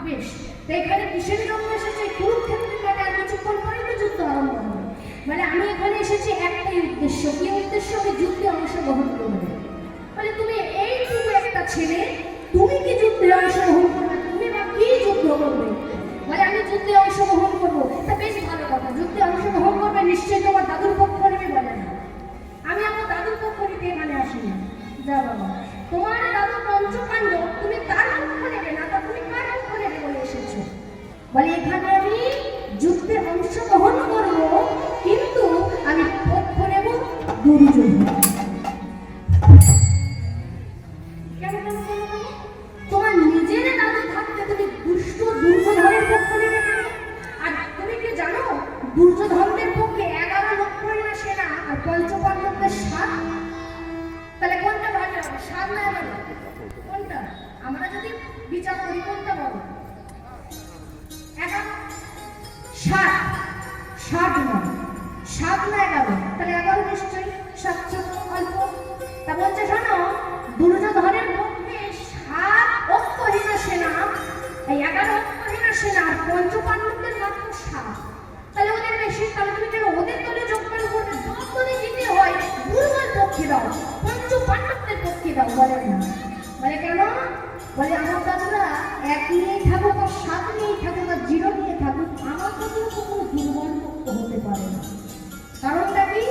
বেশ, তো এখানে কিসের জন্য এসেছে? কুরুক্ষেত্রের কাছে আর কিছুক্ষণ পরে তো যুদ্ধ আরম্ভ হবে। মানে আমি এখানে এসেছি একটাই উদ্দেশ্য। কি উদ্দেশ্য? আমি যুদ্ধে অংশগ্রহণ করবো। মানে তুমি এইটুকু একটা ছেলে, তুমি কি যুদ্ধে অংশগ্রহণ করবে? তুমি বা কি যুদ্ধ করবে? মানে আমি যুদ্ধে অংশগ্রহণ করবো, তা বেশ ভালো কথা। যুদ্ধে অংশগ্রহণ করবে, নিশ্চয়ই তোমার দাদুর পক্ষ নেবে। বলে না, আমি আমার দাদুর পক্ষ নিতে এখানে আসিনি। যা বাবা, তোমার দাদু পঞ্চপাণ্ডব, তুমি তার পক্ষ নেবে না, তা তুমি কার পক্ষ নেবে বলে এসেছো? বলে এখানে আমি যুদ্ধে অংশগ্রহণ করবো, কিন্তু আমি পক্ষ নেব দুর্যোধন। তোমার নিজের দাদু থাকতে তুমি দুষ্ট দুর্যোধনের পক্ষ নেবে কেন? আর তুমি কি জানো দুর্যোধনদের পক্ষে 11 লক্ষ সেনা আর পঞ্চপাণ্ডবদের 7? তাহলে কোনটা ভালো হবে? 7 না 11? কোনটা? আমরা যদি বিচার করি কোনটা বলো? 7 না 11? তাহলে 11 নিশ্চয়ই। 7 অল্প। তা বলছে শোনো, দুর্যোধনের পক্ষে 7 অক্ষহীন সেনা, এই 11 অক্ষহীন সেনা আর পঞ্চপাণ্ডবদের মাত্র 7। তাহলে ওদের বেশি। তাহলে তুমি কেন ওদের দলে যোগদান করবে? যদি জিতে হয় দুর্বল পক্ষে দাও, পঞ্চপাণ্ডবদের পক্ষে দাও। বলে না, বলে কেন? বলে আমার দাদুরা 1 নিয়েই থাকুক আর 7 নিয়েই থাকুক আর 0 নিয়ে থাকুক, আমার দাদুরা তো কোনো দুর্বল পক্ষ হতে পারে না। কারণটা কি?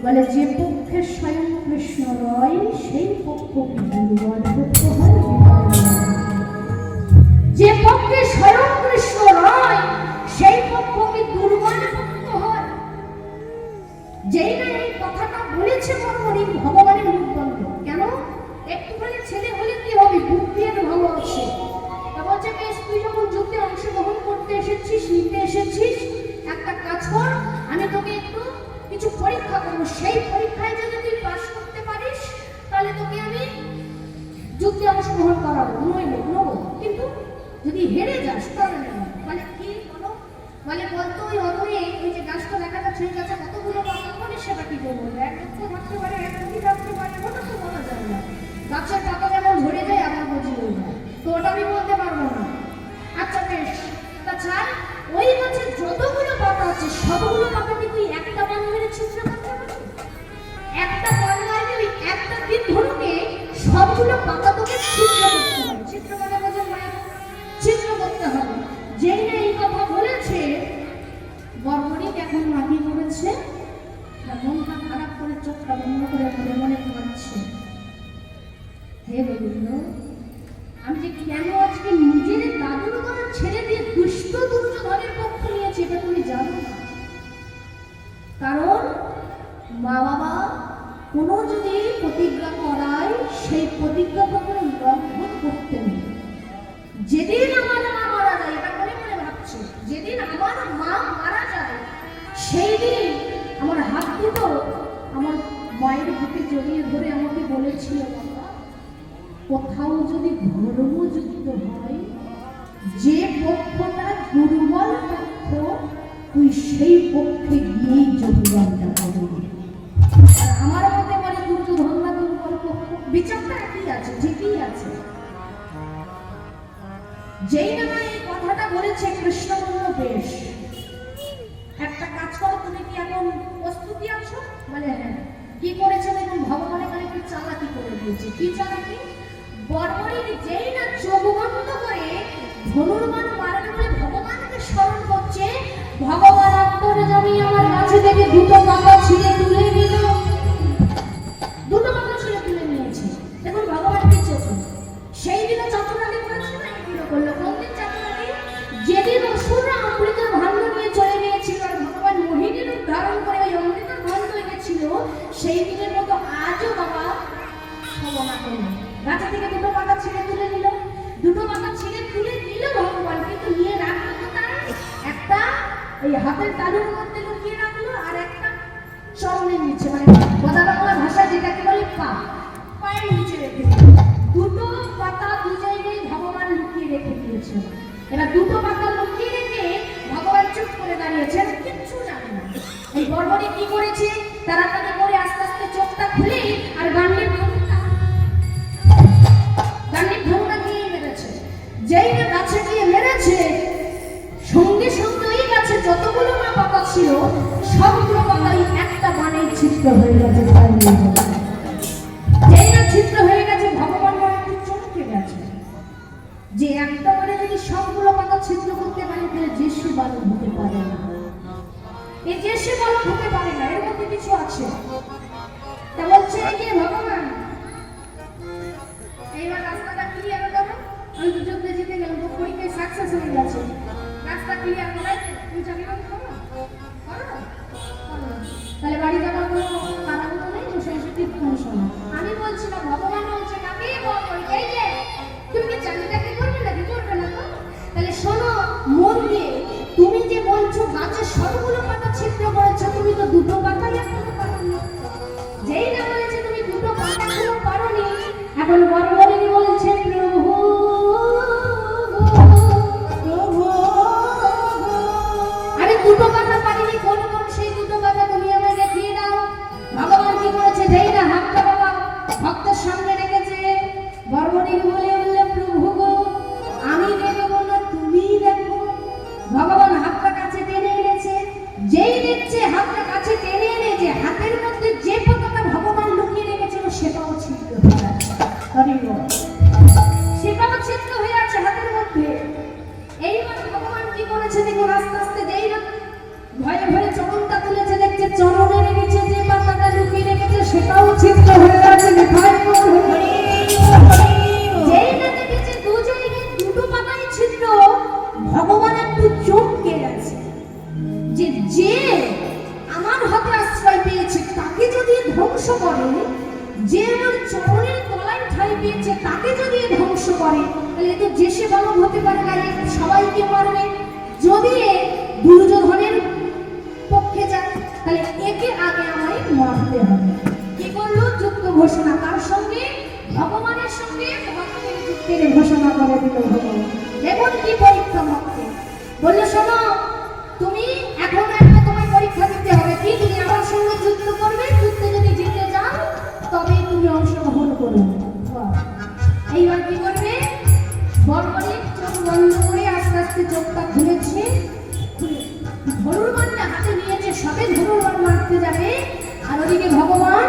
বলে যে পক্ষে স্বয়ং কৃষ্ণ রয়, সেই পক্ষ কি দুর্বল পক্ষ হয়? যে পক্ষে স্বয়ং কৃষ্ণ রয়, সেই পক্ষ কি দুর্বল পক্ষ হয়? যেই না এই কথাটা বলেছে বর্মণি, ভগবানের মুখ বন্ধ। কেন? একটুখানি ছেলে হলে কি হবে? বুদ্ধির ভালো আছে। তা বলছে বেশ, তুই যখন যুদ্ধে অংশগ্রহণ করতে এসেছিস, নিতে এসেছিস, একটা কাজ কর, আমি তোকে একটু কিছু পরীক্ষা করবো। সেই পরীক্ষায় যদি তুই পাস করতে পারিস, তাহলে তোকে আমি যুদ্ধে অংশগ্রহণ করাবো, নেবো। কিন্তু যদি হেরে যাস তাহলে নেব। মানে কি বলো? মানে বলতো ওই অদূরে ওই যে গাছটা দেখা যাচ্ছে, ওই গাছে কতগুলো পাতা পড়ে, সেটা কি বলবো? 1 লক্ষ থাকতে পারে, 1 কোটি থাকতে পারে, ওটা তো বলা যায় না। গাছের পাতা যেমন ঝরে যায়, আবার বুঝি হয়ে যায়, তো ওটা আমি বলতে পারবো না। আচ্ছা বেশ, তাছাড়া ওই গাছের যতগুলো পাতা আছে, সবগুলো পাতা কি তুই একটা বান মেরে ছিদ্র করতে পারবি? একটা বান মারলে ওই একটা তীর ধনুকে সবগুলো পাতা তোকে ছিদ্র করতে হবে। ছিদ্র মানে বোঝেন? ছিদ্র করতে হবে। যেই না এই কথা বলেছে, বর্মণি এখন মাগি করেছে, মনটা খারাপ করে চোখটা বন্ধ করে মনে মনে ভাবছে, হে রবীন্দ্র, আমি যে কেন আজকে নিজের দাদুর কথা ছেড়ে দিয়ে দুষ্ট দুর্যোধনের পক্ষ নিয়েছি, এটা তুমি জানো না। কারণ মা বাবা কোনো যদি প্রতিজ্ঞা করায়, সেই প্রতিজ্ঞাটা করে লঙ্ঘন করতে নেই। যেদিন আমার মা মারা যায়, এটা মনে মনে ভাবছে, যেদিন আমার মা মারা যায়, সেই দিন আমার হাত দুটো আমার মায়ের বুকে জড়িয়ে ধরে আমাকে বলেছিল, বাবা, কোথাও যদি ধর্মযুদ্ধ হয়, যে পক্ষটা দুর্বল পক্ষ, তুই সেই পক্ষে গিয়েই যোগদানটা করবি। আর আমার মতে বলে দুর্যোধন না দুর্বল পক্ষ, বিচারটা একই আছে, ঠিকই আছে। যেই না এই কথাটা বলেছে, কৃষ্ণ বলল বেশ, একটা কাজ করো, তুমি কি এখন প্রস্তুতি আছো? বলে হ্যাঁ। কি করেছে দেখুন, ভগবানের কাছে কি চালাকি করে দিয়েছে। কি চালাকি? বর্মণির যেই না চোখ বন্ধ করে ধনুর্বাণ মারবে বলে ভগবানকে স্মরণ করছে, ভগবান অন্তর্যামী আমার কাছে থেকে 2টো পাতা ছিঁড়ে তুলে নিল। 2টো পাতা ছিঁড়ে তুলে নিয়েছে। দেখুন ভগবান কি চোখে সেই দিনও চতুরালি করেছে না? এগুলো করলো কোন দিন চতুরালি? যেদিন অসুররা অমৃতের ভাণ্ড নিয়ে চলে গিয়েছিল আর ভগবান মোহিনীর রূপ ধারণ করে ওই অমৃতের ভাণ্ড এনেছিল, সেই দিনের মতো আজও বাবা ক্ষমা করল। গাছে থেকে 2টো পাতা ছিঁড়ে তুলে নিল। 2টো পাতা ছিঁড়ে তুলে নিল ভগবান, কিন্তু নিয়ে রাখলো কোথায়? একটা এই হাতের তালুর মধ্যে লুকিয়ে রাখলো, আর একটা চরণের নিচে, মানে কথা বাংলা ভাষায় যেটাকে বলে পা, পায়ের নিচে রেখে দিল। 2টো পাতা 2 জায়গায় ভগবান লুকিয়ে রেখে দিয়েছে। এবার 2টো পাতা লুকিয়ে রেখে ভগবান চুপ করে দাঁড়িয়েছেন, কিচ্ছু জানে না। এই বর্বরী কি করেছে? তাড়াতাড়ি করে আস্তে আস্তে চোখটা খুলে আর গান্ডীব ধনুটা দিয়ে মেরেছে। যেই না গাছে গিয়ে মেরেছে, ছিল সবগুলো পাতাই একটা বানে ছিদ্র হয়ে গেছে। যেই না ছিদ্র হয়ে গেছে ভগবান একটু চমকে গেছে যে একটা বানে যদি সবগুলো পাতা ছিদ্র করতে পারে তাহলে যিশু বালক হতে পারে না। এই যিশু বালক হতে পারে না, এর মধ্যে কিছু আছে। তা বলছে যে ভগবান এইবার রাস্তাটা ক্লিয়ার করো। আমি তো যুদ্ধে জিতে গেলাম, তো পরীক্ষায় সাকসেস হয়ে গেছে, রাস্তা ক্লিয়ার করে তুমি চাকরি করতে পারো তাহলে বাড়ি যাওয়ার কোনো তাড়াহুড়ো নেই, বসে এসে কীর্তন শোনো। আমি বলছি না, ভগবান বলছে কাকে এই যে তুমি কি চাকরিটাকে করবে নাকি করবে না? তো তাহলে শোনো মন দিয়ে, তুমি যে বলছো গাছের সবগুলো পাতা ছিদ্র করেছো, তুমি তো দুটো পাতাই এখনো পারোনি। যেই না বলেছে তুমি দুটো পাতা এখনো পারোনি, এখন বড় বলছে প্রভু আমি দুটো পাতা পারিনি, কোন কোন সেই দুটো পাতা তুমি আমায় দেখিয়ে দাও। ভগবান কি করেছে, যেই না হাতটা বাবা ভক্তের সামনে রেখেছে, বর্বণী বলে বললে প্রভু গো আমি দেখবো না তুমি দেখো। ভগবান হাতটা কাছে টেনে এনেছে, যেই দেখছে হাতটা কাছে টেনে এনেছে, হাতের মধ্যে যে পাতাটা ভগবান লুকিয়ে রেখেছিল সেটাও ছিদ্র হয়ে আছে। সেটাও ছিদ্র হয়ে আছে হাতের মধ্যে। এইবার ভগবান কি করেছে দেখুন, আস্তে আস্তে যেই না ভয়ে ভয়ে চরণটা তুলেছে, দেখছে চরণের নিচে যে পাতাটা লুকিয়ে রেখেছে সেটাও ছিদ্র হয়ে আছে। যেই না দেখেছে দু জায়গায় দুটো পাতাই ছিদ্র, ভগবান একটু চমকে গেছে যে যে আমার হাতে আশ্রয় পেয়েছে তাকে যদি ধ্বংস করে, যে আমার চরণের তলায় ঠাঁই পেয়েছে তাকে যদি ধ্বংস করে, তাহলে তো যে সে বালক হতে পারে না, সবাইকে মারবে। যদি দুর্যোধনের পক্ষে যায় তাহলে একে আগে আমায় মারতে হবে। কি করলো, যুদ্ধ ঘোষণা, কার সঙ্গে? ভগবানের সঙ্গে ভক্তের যুদ্ধের ঘোষণা করে দিল ভগবান। দেখুন কি পরীক্ষা ভক্তের। বললো শোনো তুমি এখন একটা তোমার পরীক্ষা দিতে হবে, কি তুমি আমার সঙ্গে যুদ্ধ করবে, যুদ্ধে যদি জিতে যাও তবেই তুমি অংশগ্রহণ করবে। এইবার কি করবে, বর্বরী চোখ বন্ধ করে আস্তে আস্তে চোখটা খুলেছে, ধনুর্বাণটা হাতে নিয়েছে, সবে ধনুর্বাণ মারতে যাবে, আর ওদিকে ভগবান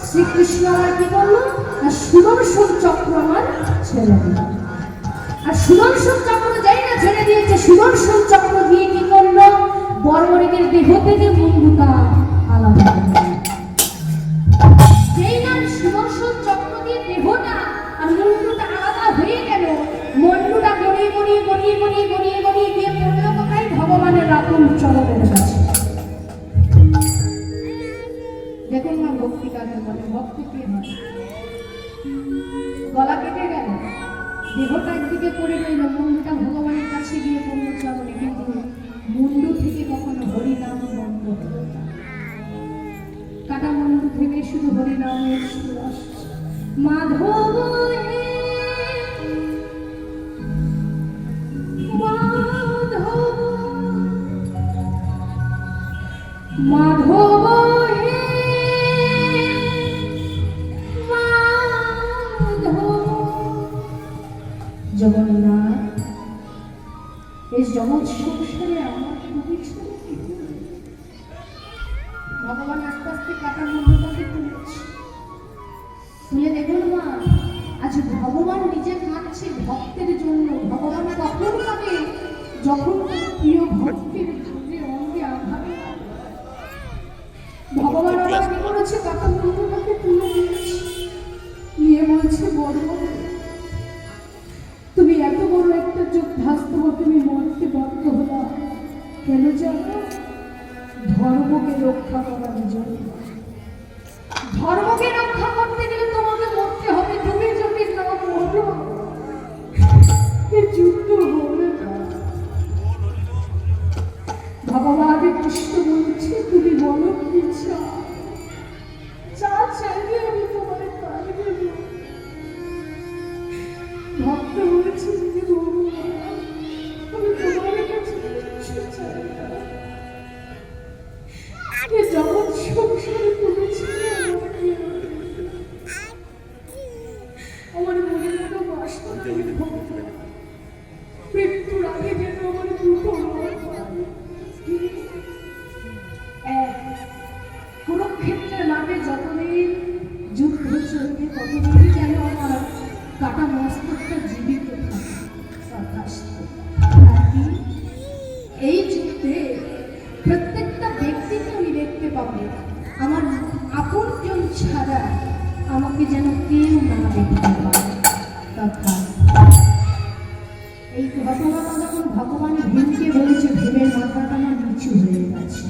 শ্রীকৃষ্ণ আমার কি করলো, আর সুদর্শন চক্র আমার ছেড়ে দিল। আর সুদর্শন চক্র যাই না ছেড়ে দিয়েছে, সুদর্শন চক্র দিয়ে কি করলো, বর্বরীদের দেহ থেকে বন্ধুটা আলাদা করলো। যেই না সুদর্শন চক্র দিয়ে দেহটা আর মুন্ডুটা আলাদা হয়ে গেল, মুন্ডুটা গড়িয়ে গড়িয়ে গড়িয়ে গড়িয়ে গড়িয়ে গড়িয়ে গিয়ে পড়লো কোথায়, ভগবানের রাতুল চরণের কাছে। দেখুন না ভক্তি কাকে বলে, ভক্তি কি হয়, গলা কেটে গেল, দেহটা একদিকে পড়ে রইল, মুন্ডুটা ভগবানের কাছে গিয়ে পড়লো চরণে, কিন্তু মুন্ডু থেকে কখনো হরিনাম বন্ধ হলো না। কাটা মুন্ডু থেকে শুধু হরিনামের সুর আসছে। মাধব হে মাধব, মাধব হে মাধব। জগন্নাথ এই জগৎ সংসারে আমার খুবই ছিল। ভগবান আস্তে আস্তে কাটা মুন্ডুটাকে তুলেছে, তুলে দেখুন মা আজ ভগবান নিজে কাঁদছে ভক্তের জন্য। ভগবান কখন কাঁদে, যখন প্রিয় ভক্তের অঙ্গে আঘাত। ভগবান আমার কি করেছে, কাটা মুন্ডুটাকে তুলে দিয়েছে, নিয়ে বলছে বড় তুমি এত বড় একটা যোদ্ধাস্ত, তুমি মরতে বাধ্য হলা কেন জানো, ধর্মকে রক্ষা করার জন্য। ধর্মকে রক্ষা করতে গেলে তোমাকে মরতে হবে, তুমি যদি না মরো এই যুদ্ধ হবে না। ভগবান কৃষ্ণ বলছে তুমি বলো কি চাও, যা চাইবে আমি তোমার তাই দেব। ভক্ত বলেছে যে আমি তোমার কাছে কিছু চাই না, জগৎ সংসারে তুমি ছিলে আমার মনের মতো বাস করে, মৃত্যুর আগে যেন আমার দুটো এই ঘটনাটা যখন ভগবান ভীমকে বলেছে, ভীমের মাথাটা না নিচু হয়ে গেছে।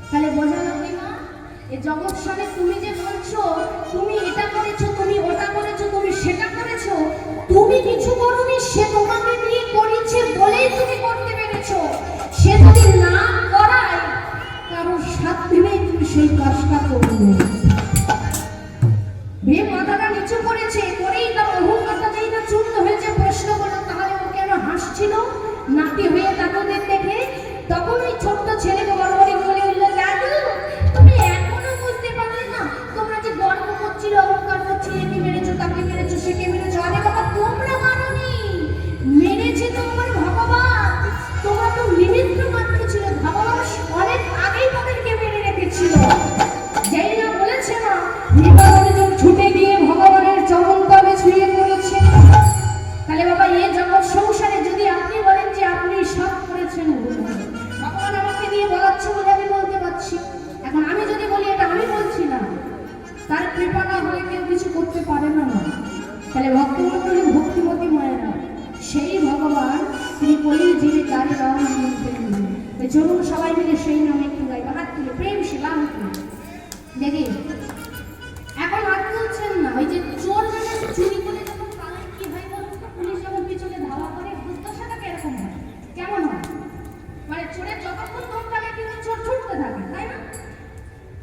তাহলে বোঝা গেল কি মা, এই জগৎ সামনে তুমি যে বলছো তুমি এটা করেছো, তুমি ওটা করেছো, তুমি সেটা করেছো, তুমি কিছু করোনি, সে তোমাকে নিয়ে করেছে বলেই তুমি করতে পেরেছো। সে যদি না করায় কারণ সাত দিনেই তুমি সেই কাজটা করবে। ভীম মাথাটা নিচু করেছে, করেই তার অহংকারটা যেই না চূর্ণ হয়েছে। প্রশ্ন করলো তাহলে ও কেন হাসছিল নাতি হয়ে দাদুদের দেখে? তখন ওই ছোট্ট ছেলেকে বড়বড়ি বলে উঠলো, দাদু তুমি এখনো বুঝতে পারলে না, তোমরা যে গর্ব করছিল, অহংকার করছিলে, একে মেরেছো, তাকে মেরেছো, সেকে মেরেছো। আরে বাবা তোমরা মানোনি, মেরেছে তোমার ভগবান, তোমরা তো নিমিত্ত মাত্র ছিল। ভগবান অনেক আগেই তাদেরকে মেরে রেখেছিল। যেই না বলেছে না নিবারণ ছুটে গিয়ে ভগবানের চরণ তলে ছুঁয়ে পড়েছে। তাহলে বাবা এই জগৎ সংসারে যদি আপনি বলেন যে আপনি সব করেছেন, ভগবান আমাকে নিয়ে বলাচ্ছে বলে আমি বলতে পারছি। এখন আমি যদি বলি এটা আমি বলছি না, তার কৃপা না হলে কেউ কিছু করতে পারে না। তাহলে ভক্তমণ্ডলী ভক্তিমতী মায়েরা সেই ভগবান তিনি কলির জীবে তারই রং নিয়ন্ত্রণ করলেন। চলুন সবাই মিলে সেই নামে একটু গাইব, হাত তুলে প্রেম সেবা দেখি। এখন হাত তুলছেন না, ওই যে চোর যখন চুরি করে যখন পালায় কি হয় বলুন তো, পুলিশ যখন পিছনে ধাওয়া করে দুর্দশাটা কিরকম হয়, কেমন হয়? মানে চোরের যতক্ষণ দম থাকে কিন্তু চোর ছুটতে থাকে, তাই না?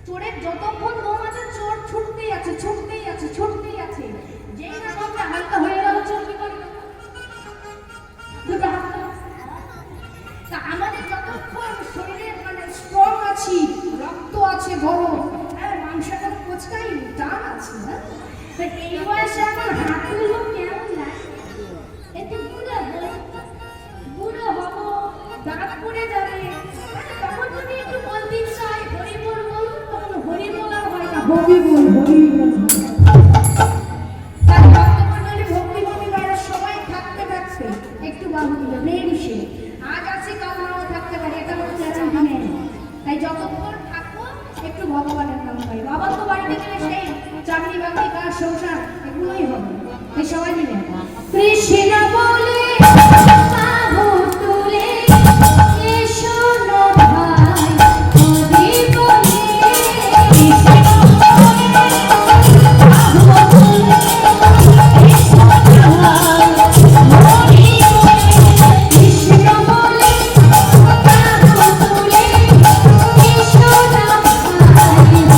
চোরের যতক্ষণ দম আছে চোর ছুটতেই আছে, ছুটতেই আছে, ছুটতেই আছে। যেই না দমটা হালকা হয়ে গেল চোর কি করে? দুটো হাত। তা আমাদের যতক্ষণ শরীরে মানে স্ট্রং আছি, রক্ত আছে গরম, হ্যাঁ মাংসটা কোচকাই টান আছে, হ্যাঁ এই বয়সে আমার হাত তুলব কেমন লাগে? একটু বুড়ো হবো, দাঁত পড়ে যাবে, তখন যদি একটু বলতে চাই হরি বল বলুন, তখন হরি বলা হয় না, হরি বল, হরি বল। তাই ভক্তমণ্ডলী ভক্তিমতী মায়েরা সবাই থাকতে থাকতে একটু বাবু দিল প্রেমসে। আজ আছে কাল নাও থাকতে পারে, এটা কোনো গ্যারান্টি নেই। তাই যতক্ষণ থাকবো একটু ভগবানের নাম গাই। বাবা তো বাড়িতে গেলে সেই চাকরি বাকরি কাজ সংসার এগুলোই হবে। তাই সবাই মিলে কৃষ্ণ বলে বাবু তুলে এসো না ভাই, হরি বলে কৃষ্ণ বলে বাবু তুলে এসো না ভাই, হরি বলে কৃষ্ণ বলে বাবু তুলে এসো না ভাই, হরি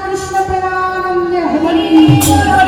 कृष्ण प्रेमानंद हरि